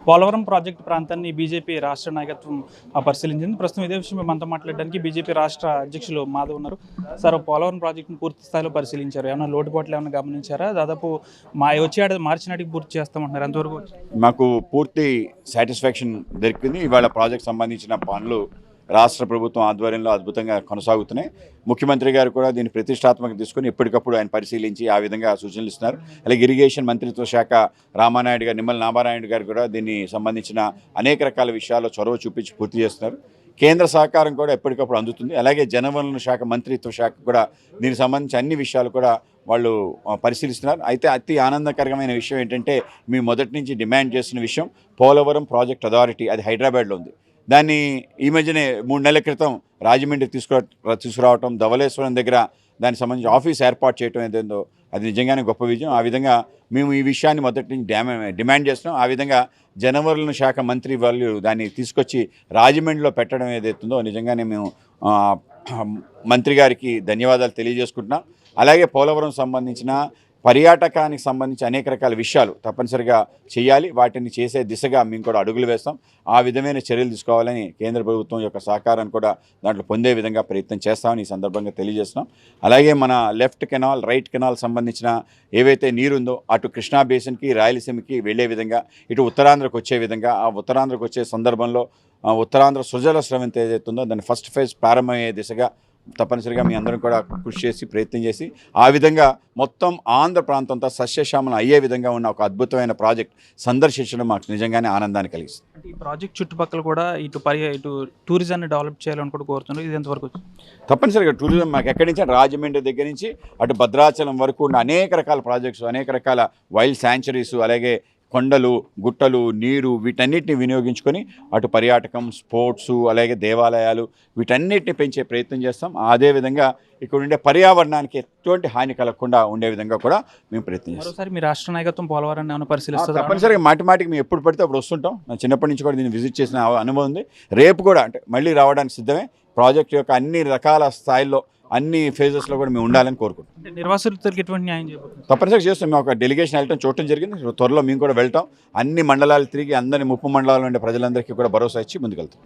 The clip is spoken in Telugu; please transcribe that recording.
పోలవరం ప్రాజెక్టు ప్రాంతాన్ని బీజేపీ రాష్ట్ర నాయకత్వం పరిశీలించింది. ప్రస్తుతం ఇదే విషయం మనతో మాట్లాడడానికి బీజేపీ రాష్ట్ర అధ్యక్షులు మాధవ్ ఉన్నారు. సార్, పోలవరం ప్రాజెక్టును పూర్తి స్థాయిలో పరిశీలించారు. ఏమైనా లోటుపాట్లు ఏమైనా గమనించారా? దాదాపు వచ్చే ఏడాది మార్చి నాటికి పూర్తి చేస్తామంటున్నారు. ఎంతవరకు మాకు పూర్తి సాటిస్ఫాక్షన్ దొరికింది. ఇవాళ ప్రాజెక్ట్ సంబంధించిన పనులు రాష్ట్ర ప్రభుత్వం ఆధ్వర్యంలో అద్భుతంగా కొనసాగుతున్నాయి. ముఖ్యమంత్రి గారు కూడా దీన్ని ప్రతిష్టాత్మక తీసుకుని ఎప్పటికప్పుడు ఆయన పరిశీలించి ఆ విధంగా సూచనలు ఇస్తున్నారు. అలాగే ఇరిగేషన్ మంత్రిత్వ శాఖ రామానాయుడు గారు, నిమ్మల నారాయణ గారు కూడా దీన్ని సంబంధించిన అనేక రకాల విషయాల్లో చొరవ చూపించి పూర్తి చేస్తున్నారు. కేంద్ర సహకారం కూడా ఎప్పటికప్పుడు అందుతుంది. అలాగే జనవనరుల శాఖ మంత్రిత్వ శాఖ కూడా దీనికి సంబంధించి అన్ని విషయాలు కూడా వాళ్ళు పరిశీలిస్తున్నారు. అయితే అతి ఆనందకరమైన విషయం ఏంటంటే, మేము మొదటి నుంచి డిమాండ్ చేస్తున్న విషయం పోలవరం ప్రాజెక్ట్ అథారిటీ, అది హైదరాబాద్లో ఉంది. దాన్ని ఈ మధ్యనే 3 నెలల క్రితం రాజమండ్రి తీసుకురావటం, ధవళేశ్వరం దగ్గర దానికి సంబంధించి ఆఫీస్ ఏర్పాటు చేయడం ఏదేందో అది నిజంగానే గొప్ప విజయం. ఆ విధంగా మేము ఈ విషయాన్ని మొదటి నుంచి డిమాండ్ చేస్తున్నాం. ఆ విధంగా జనవరుల శాఖ మంత్రి వాళ్ళు దాన్ని తీసుకొచ్చి రాజమండ్రిలో పెట్టడం ఏదైతుందో నిజంగానే మేము మంత్రి గారికి ధన్యవాదాలు తెలియజేసుకుంటున్నాం. అలాగే పోలవరం సంబంధించిన పర్యాటకానికి సంబంధించి అనేక రకాల విషయాలు తప్పనిసరిగా చేయాలి. వాటిని చేసే దిశగా మేము కూడా అడుగులు వేస్తాం. ఆ విధమైన చర్యలు తీసుకోవాలని కేంద్ర ప్రభుత్వం యొక్క సహకారాన్ని కూడా దాంట్లో పొందే విధంగా ప్రయత్నం చేస్తామని ఈ సందర్భంగా తెలియజేస్తున్నాం. అలాగే మన లెఫ్ట్ కెనాల్, రైట్ కెనాల్ సంబంధించిన ఏవైతే నీరుందో అటు కృష్ణా బేసిన్కి, రాయలసీమకి వెళ్లే విధంగా, ఇటు ఉత్తరాంధ్రకు వచ్చే విధంగా, ఆ ఉత్తరాంధ్రకు వచ్చే సందర్భంలో ఉత్తరాంధ్ర సృజల స్రవంతి ఏదైతుందో దాన్ని ఫస్ట్ ఫేజ్ ప్రారంభమయ్యే దిశగా తప్పనిసరిగా మీ అందరం కూడా కృషి చేసి ప్రయత్నం చేసి ఆ విధంగా మొత్తం ఆంధ్ర ప్రాంతంతో సస్యశ్యామలం అయ్యే విధంగా ఉన్న ఒక అద్భుతమైన ప్రాజెక్ట్ సందర్శించడం మాకు నిజంగానే ఆనందాన్ని కలిగిస్తుంది. ఈ ప్రాజెక్ట్ చుట్టుపక్కల కూడా ఇటు టూరిజాన్ని డెవలప్ చేయాలని కూడా కోరుతున్నారు. ఇది ఎంతవరకు తప్పనిసరిగా టూరిజం మాకు ఎక్కడి నుంచి రాజమండ్రి దగ్గర నుంచి అటు భద్రాచలం వరకు ఉన్న అనేక రకాల ప్రాజెక్ట్స్, అనేక రకాల వైల్డ్ శాంచురీస్, అలాగే కొండలు, గుట్టలు, నీరు, వీటన్నిటిని వినియోగించుకొని అటు పర్యాటకం, స్పోర్ట్సు, అలాగే దేవాలయాలు వీటన్నిటిని పెంచే ప్రయత్నం చేస్తాం. అదేవిధంగా ఇక్కడ ఉండే పర్యావరణానికి ఎటువంటి హాని కలగకుండా ఉండే విధంగా కూడా మేము ప్రయత్నం చేస్తాం. మరోసారి మీ రాష్ట్ర నాయకత్వం పోలవరాన్ని ఏమైనా పరిశీలిస్తారు? తప్పనిసరిగా మాటికి మేము ఎప్పుడు పడితే అప్పుడు వస్తుంటాం. నా చిన్నప్పటి నుంచి కూడా దీన్ని విజిట్ చేసిన అనుభవం ఉంది. రేపు కూడా అంటే మళ్ళీ రావడానికి సిద్ధమే. ప్రాజెక్ట్ యొక్క అన్ని రకాల స్థాయిల్లో, అన్ని ఫేజెస్లో కూడా మేము ఉండాలని కోరుకుంటాం. నిర్వాసితులకు ఎటువంటి న్యాయం చేయబోతుంది? తప్పనిసరిగా చేస్తాం. మేము ఒక డెలిగేషన్ వెళ్ళటం చూడటం జరిగింది. త్వరలో మేము కూడా వెళ్తాం. అన్ని మండలాలు తిరిగి అందరినీ 30 మండలాల నుండి ప్రజలందరికీ కూడా భరోసా ఇచ్చి ముందుకెళ్తాం.